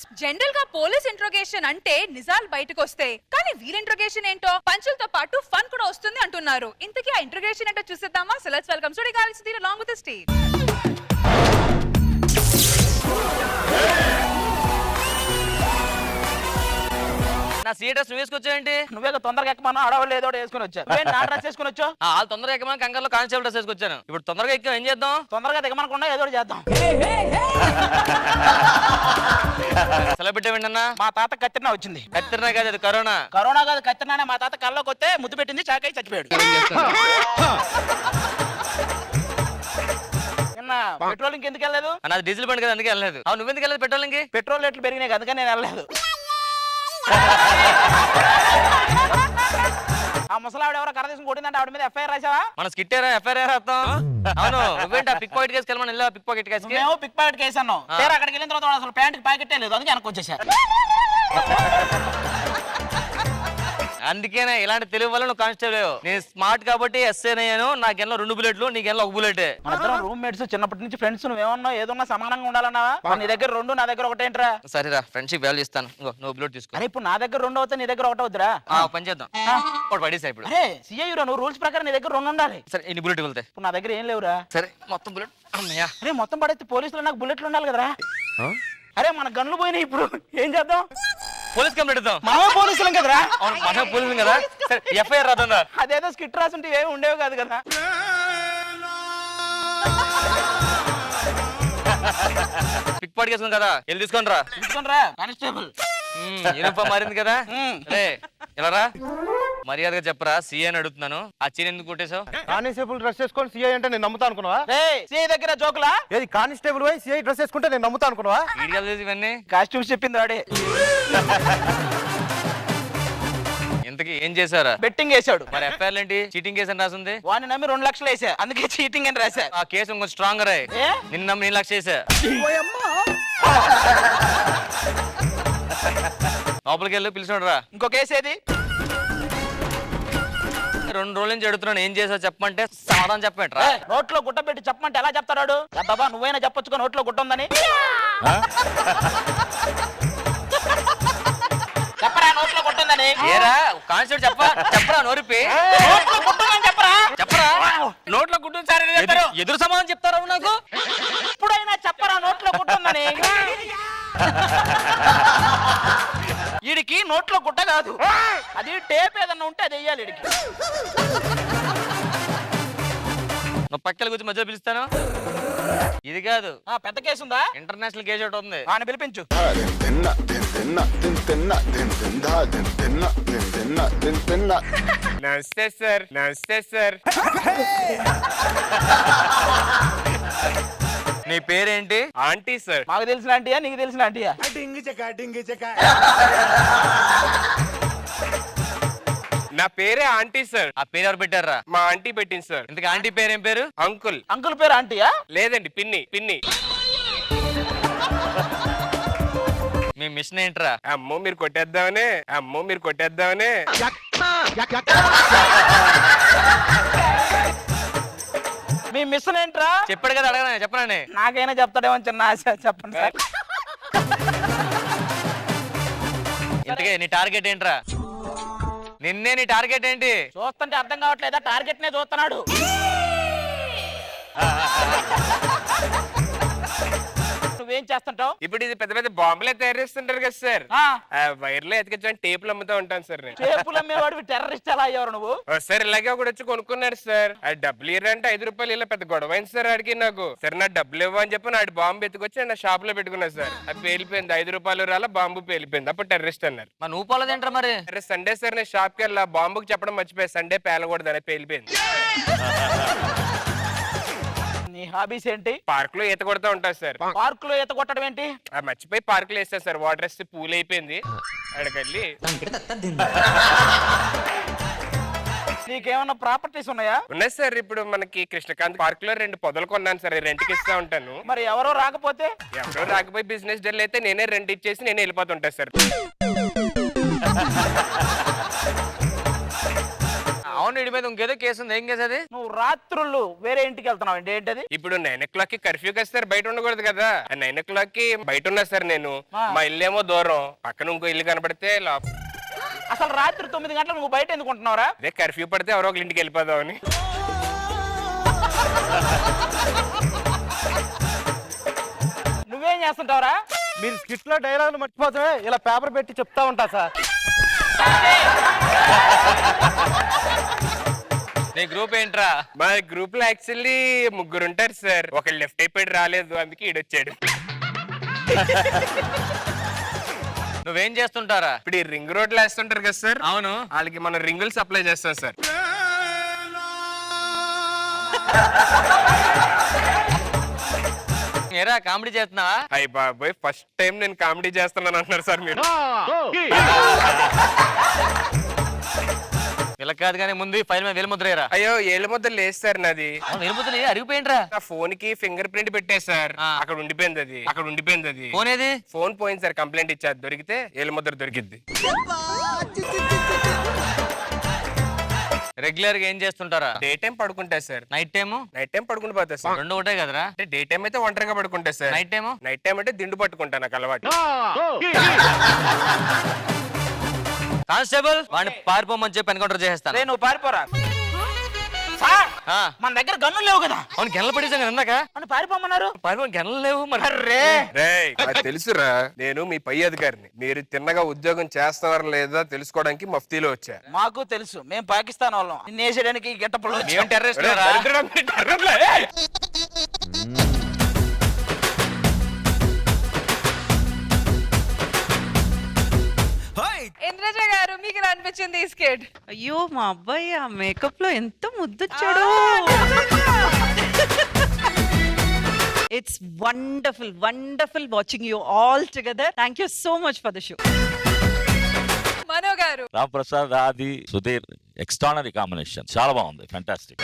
Police. General గా police interrogation అంటే నిజాలు బయటకు వస్తాయి, కానీ వీరి ఇంట్రోగేషన్ ఏంటో పంచులతో పాటు ఫన్ కూడా వస్తుంది అంటున్నారు. ఇంతకీ ఆ ఇంట్రోగేషన్ ఏంటో చూసేద్దామా? So let's welcome Sudigali Sudheer along with the stage. నా సీటర్స్ నువ్వు వేసుకొచ్చావేంటి? నువ్వే తొందరగా ఎక్కమన్నా అడవులు ఏదో వేసుకుని వచ్చా. నా డ్రెస్ వేసుకుని వచ్చా. వాళ్ళు తొందరగా ఎక్కమని కంగారులో కానిస్టేబుల్ డ్రెస్ వేసుకొచ్చాను. ఇప్పుడు తొందరగా ఎక్కాం, ఏం చేద్దాం? తొందరగా దిగమనకుండా ఏదో చేద్దాం. సెలవు పెట్టేవండి అన్న. మా తాత కత్తిరినా వచ్చింది. కత్తిరినా కాదు, అది కరోనా. కరోనా కాదు, కత్తిరినానే. మా తాత కళ్ళలోకి వస్తే ముద్దు పెట్టింది, చాకై చచ్చిపోయాడు. పెట్రోల్ ఇంకెందుకు వెళ్ళలేదు? నాది డీజిల్ బండి కదా, అందుకే వెళ్ళలేదు. నువ్వు ఎందుకు వెళ్ళలేదు పెట్రోల్ ఇంకి? పెట్రోల్ రేట్లు పెరిగినాయి, అందుకని నేను వెళ్ళలేదు. ఆ ముసలావిడ ఎవరో కర్ర తీసుకుని కొట్టిందంటే ఆవిడ మీద ఎఫ్ఐఆర్ రాసావా? మన స్కిట్టారా ఎఫ్ఐఆర్ రాస్తాం. అవును, నువ్వేంటి ఆ పిక్ పాకెట్ కేసు వెళ్ళమని వెళ్ళా? పిక్ పాకెట్ కేసు మేము పిక్ పాకెట్ కేసు అన్నాం. అక్కడికి వెళ్ళిన తర్వాత అసలు ప్యాంట్ ప్యాకెట్ లేదు, అందుకే వెనక్కి వచ్చేసారు. అందుకేనే ఇలాంటి తెలివి వల్ల నువ్వు కానిస్టేబుల్. నేను స్మార్ట్ కాబట్టి ఎస్ఐ అయ్యాను. నాకెళ్ళో 2 బుల్లెట్లు, నీకెళ్ళో 1 బుల్లెట్. మన ఇద్దరం రూమ్మేట్స్, చిన్నప్పటి నుంచి ఫ్రెండ్స్. నువ్వేమన్నా ఏదన్నా సమానంగా ఉండాలన్నావా? నీ దగ్గర 2, నా దగ్గర 1 ఏంట్రా? సరేరా, ఫ్రెండ్షిప్ వాల్యూ ఇస్తాను. నువ్వు బుల్లెట్ తీసుకో. అరే ఇప్పుడు నా దగ్గర 2 అవుతా, నీ దగ్గర 1 అవుతురా? పని చేద్దాం, ఒకటి పడేసా ఇప్పుడు. అరే సిఐ నువ్వు రూల్స్ ప్రకారం నీ దగ్గర 2 ఉండాలి. సరే, ఎన్ని బుల్లెట్ వెళ్తాయి? ఇప్పుడు నా దగ్గర ఏం లేవురా. సరే, మొత్తం బుల్లెట్ అన్నయ్యా. అరే మొత్తం పడైతే పోలీసులు నాకు బుల్లెట్లు ఉండాలి కదరా. అరే మన గన్లు పోయినాయి, ఇప్పుడు ఏం చేద్దాం? పోలీస్ కంప్లైంట్ ఇద్దాం. మా పోలీసులం కదరా. అవును, మన పోలీసులు కదా. సరే, ఎఫ్ఐఆర్ రాదా? అదేదో స్కిట్ రాసుంటే ఏమి ఉండేవి కాదు కదా. పిక్ పాకెట్ కేసు కదా, వెళ్ళి తీసుకొని రా. తీసుకొని రా కానిస్టేబుల్. యూనిఫామ్ మారింది కదా. ఇలా రా, మర్యాదగా చెప్పరా. సిఐ అని అడుగుతున్నాను. ఆ చీర ఎందుకు కొట్టేశావు? కానిస్టేబుల్ డ్రెస్ వేసుకొని సిఐ అంటే నేను నమ్ముతా అనుకున్నావా? సిఐ దగ్గర జోకులా? ఏది కానిస్టేబుల్ పోయి సిఐ డ్రెస్ వేసుకుంటే నేను నమ్ముతా అనుకున్నావా? వీడియో ఇవన్నీ కాస్ట్యూమ్స్ చెప్పింది వాడే. ఇంతకీ ఏం చేశారా? బెట్టింగ్ వేసాడు. మరి ఎఫ్ఐఆర్ ఏంటి? చీటింగ్ కేసు అని రాసింది. వాడిని నమ్మి 2 లక్షలు వేసా, అందుకే చీటింగ్ అని రాశా. ఆ కేసు ఇంకొంచెం స్ట్రాంగర్ అయ్యి నిన్ను నమ్మి 1 లక్ష వేసా. లోపలికి వెళ్ళి పిలిచినాడు రా. ఇంకో కేసు ఏది? 2 రోజుల నుంచి అడుగుతున్నాను, ఏం చేసావు చెప్పమంటే సమాధానం చెప్పమంటారా? నోట్లో గుట్ట పెట్టి చెప్పమంటే ఎలా చెప్తాడు? బాబా నువ్వైనా చెప్పొచ్చుకో నోట్లో గుట్ట ఉందని. చెప్పరా నోట్లో గుట్ట ఉందని. ఏరా కానిస్టేబుల్ చెప్పరా నోరిపి. నోట్లో గుట్ట ఉందని చెప్పరా. నోట్లో గుడ్డు సరే ఎదురు సమాధానం చెప్తారా నాకు? ఇప్పుడైనా చెప్పరా నోట్లో గుట్ట ఉందని. వీడికి నోట్లో గుట్ట కాదు, అది టేప్ ఏదన్నా ఉంటే అది వెయ్యాలి వీడికి. నువ్వు పక్కల కూర్చొని మధ్యలో పిలుస్తాను. ఇది కాదు, పెద్ద కేసు ఉందా? ఇంటర్నేషనల్ కేసు ఒకటి ఉంది. ఆయన పిలిపించు. నమస్తే సార్. నమస్తే సార్. నీ పేరేంటి? Aunty sir. మాకు తెలిసిన ఆంటీయా, నీకు తెలిసిన ఆంటీయా? నా పేరే ఆంటీ సార్. ఆ పేరు ఎవరు పెట్టారా? మా ఆంటీ పెట్టింది సార్. ఇంతకు ఆంటీ పేరు ఏం పేరు? అంకుల్. అంకుల్ పేరు ఆంటీయా? లేదండి, పిన్ని. పిన్ని. మీ మిషన్ ఏంట్రా? అమ్మో మీరు కొట్టేద్దామనే. అమ్మో మీరు కొట్టేద్దామనే. మీ మిషన్ ఏంట్రా? చెప్పాడు కదా, అడగనా చెప్పనండి. నాకైనా చెప్తాడేమో చిన్న ఆశ. చెప్పండి సార్. ఇంతకే నీ టార్గెట్ ఏంట్రా? నిన్నే, నీ టార్గెట్ ఏంటి? చూస్తుంటే అర్థం కావట్లేదా? టార్గెట్ నే చూస్తున్నాడు. నువ్వేం చేస్తుంటావు? ఇప్పుడు ఇది పెద్ద పెద్ద బాంబులే తయారు చేస్తుంటారు కదా సార్. వైర్లో ఎతికించని టేపులు అమ్ముతూ ఉంటాను సార్ నేను. టేపులు అమ్మేవాడివి టెర్రరిస్ట్ ఎలా అయ్యారు నువ్వు? సార్ ఇలాగే ఒకటి వచ్చి కొనుక్కున్నాడు సార్. ఆ డబ్బులు ఇవ్వరంటే 5 రూపాయలు. ఇలా పెద్ద గొడవ అయింది సార్ ఆడికి నాకు. సరే నా డబ్బులు ఇవ్వ అని చెప్పి నాడు బాంబు ఎత్తుకొచ్చి నా షాప్ లో పెట్టుకున్నాను సార్. అది పేలిపోయింది. 5 రూపాయలు రాలా, బాంబు పేలిపోయింది. అప్పుడు టెర్రరిస్ట్ అన్నారు. మరి నువ్వు పోలేదేంట్రా మరి? అరే సండే సార్ నేను షాప్ కి వెళ్ళా, బాంబుకి చెప్పడం మర్చిపోయి సండే పేలకూడదని పేలిపోయింది. నీ హాబీస్ ఏంటి? పార్క్ లో ఈత కొడతా ఉంటారు సార్. పార్క్ లో ఈత కొట్టడం ఏంటి? మర్చిపోయి పార్క్ లో వేస్తారు సార్. వాటర్ వేస్తే పూల్ అయిపోయింది. అక్కడికెళ్ళి నీకేమన్నా ప్రాపర్టీస్ ఉన్నాయా? ఉన్నాయి సార్. ఇప్పుడు మనకి కృష్ణకాంత్ పార్క్ లో 2 పొదలు కొన్నాను సార్. రెంట్కి ఇస్తా ఉంటాను. మరి ఎవరో రాకపోతే? ఎవరో రాకపోయి బిజినెస్ డల్ అయితే నేనే రెంట్ ఇచ్చేసి నేనే వెళ్ళిపోతుంటా సార్. అవును వీడి మీద ఇంకేదో కేసు ఉంది. ఏం కేసు అది? నువ్వు రాత్రులు వేరే ఇంటికి వెళ్తున్నావు అండి, ఏంటది? ఇప్పుడు 9 o'clock కి కర్ఫ్యూ కదా సార్, బయట ఉండకూడదు కదా. 9 o'clock కి బయట ఉన్నా సార్ నేను. మా ఇల్లు ఏమో దూరం, పక్కన ఇంకో ఇల్లు కనపడితే అసలు రాత్రి 9 గంటలకు నువ్వు బయట ఎందుకు ఉంటున్నావురా? అదే కర్ఫ్యూ పడితే ఎవరో ఒకరి ఇంటికి వెళ్ళిపోదామని. నువ్వేం చేస్తుంటావురా? మీరు స్కిట్ లో డైలాగులు మర్చిపోతే ఇలా పేపర్ పెట్టి చెప్తా ఉంటా సార్. నీ గ్రూప్ ఏంట్రా? మా గ్రూప్ లో యాక్చువల్లీ 3 ఉంటారు సార్. ఒకళ్ళు లెఫ్ట్ అయిపోయి రాలేదు, అందుకే ఈడొచ్చాడు. నువ్వేం చేస్తుంటారా? ఇప్పుడు ఈ రింగ్ రోడ్లు వేస్తుంటారు కదా సార్, అవును. వాళ్ళకి మనం రింగులు సప్లై చేస్తాం సార్. ఏరా కామెడీ చేస్తున్నావా? అయ్య బాబాయ్, ఫస్ట్ టైం నేను కామెడీ చేస్తున్నాను అంటున్నారు సార్ మీరు. ఇలా కాదు కానీ ముందు ఈ ఫైల్ మీద వెలుముద్రేరా. అయ్యో, ఏళ్ళ ముద్ద లేదు సార్ నాది. వెలుముద్ర అరిగిపోయింట్రా. నా ఫోన్ కి ఫింగర్ ప్రింట్ పెట్టే సార్, అక్కడ ఉండిపోయింది అది. ఫోన్ ఏది? ఫోన్ పోయింది సార్, కంప్లైంట్ ఇచ్చారు. దొరికితే ఏళ్ళ ముద్ర దొరికిద్ది. రెగ్యులర్ గా ఏం చేస్తుంటారా? డే టైం పడుకుంటా sir. Night time? Night time పడుకుని పోతా సార్. రెండు ఒకటే కదరా? అంటే డే టైం అయితే ఒంటరిగా పడుకుంటా sir. Night time? Night time అంటే దిండు పట్టుకుంటా, నాకు అలవాటు. కానిస్టేబుల్ వాడిని పారిపోమని చెప్పి ఎన్కౌంటర్ చేసేస్తాను. రే నువ్వు పారిపోరా. సార్, ఆ. మన దగ్గర గన్నులు లేవు కదా, అవును గెనలు పడేసాను ఇందాక. అని పారిపోమన్నారు. పారిపో గెనలు లేవు మరి. రేయ్, నాకు తెలుసురా, నేను మీ పై అధికారిని. మీరు తిన్నగా ఉద్యోగం చేస్తారా లేదా తెలుసుకోవడానికి మఫ్తీలో వచ్చా. మాకు తెలుసు, మేము పాకిస్తాన్ వాళ్ళం. నిన్ను వేసేయడానికి గెట్టపళ్ళు ఏం టెర్రరిస్ట్ రా? ఇంద్రజ గారు మీకు ఎలా అనిపించింది ఈ స్కిట్? అయ్యో మా అబ్బాయి ఆ మేకప్ లో ఎంత ముద్దొచ్చాడు. It's wonderful watching you all together. Thank you so much for the show. Mano garu. Ram Prasad, ఆది, సుధీర్ ఎక్స్ట్రానరీ కాంబినేషన్, చాలా బాగుంది, ఫ్యాంటాస్టిక్.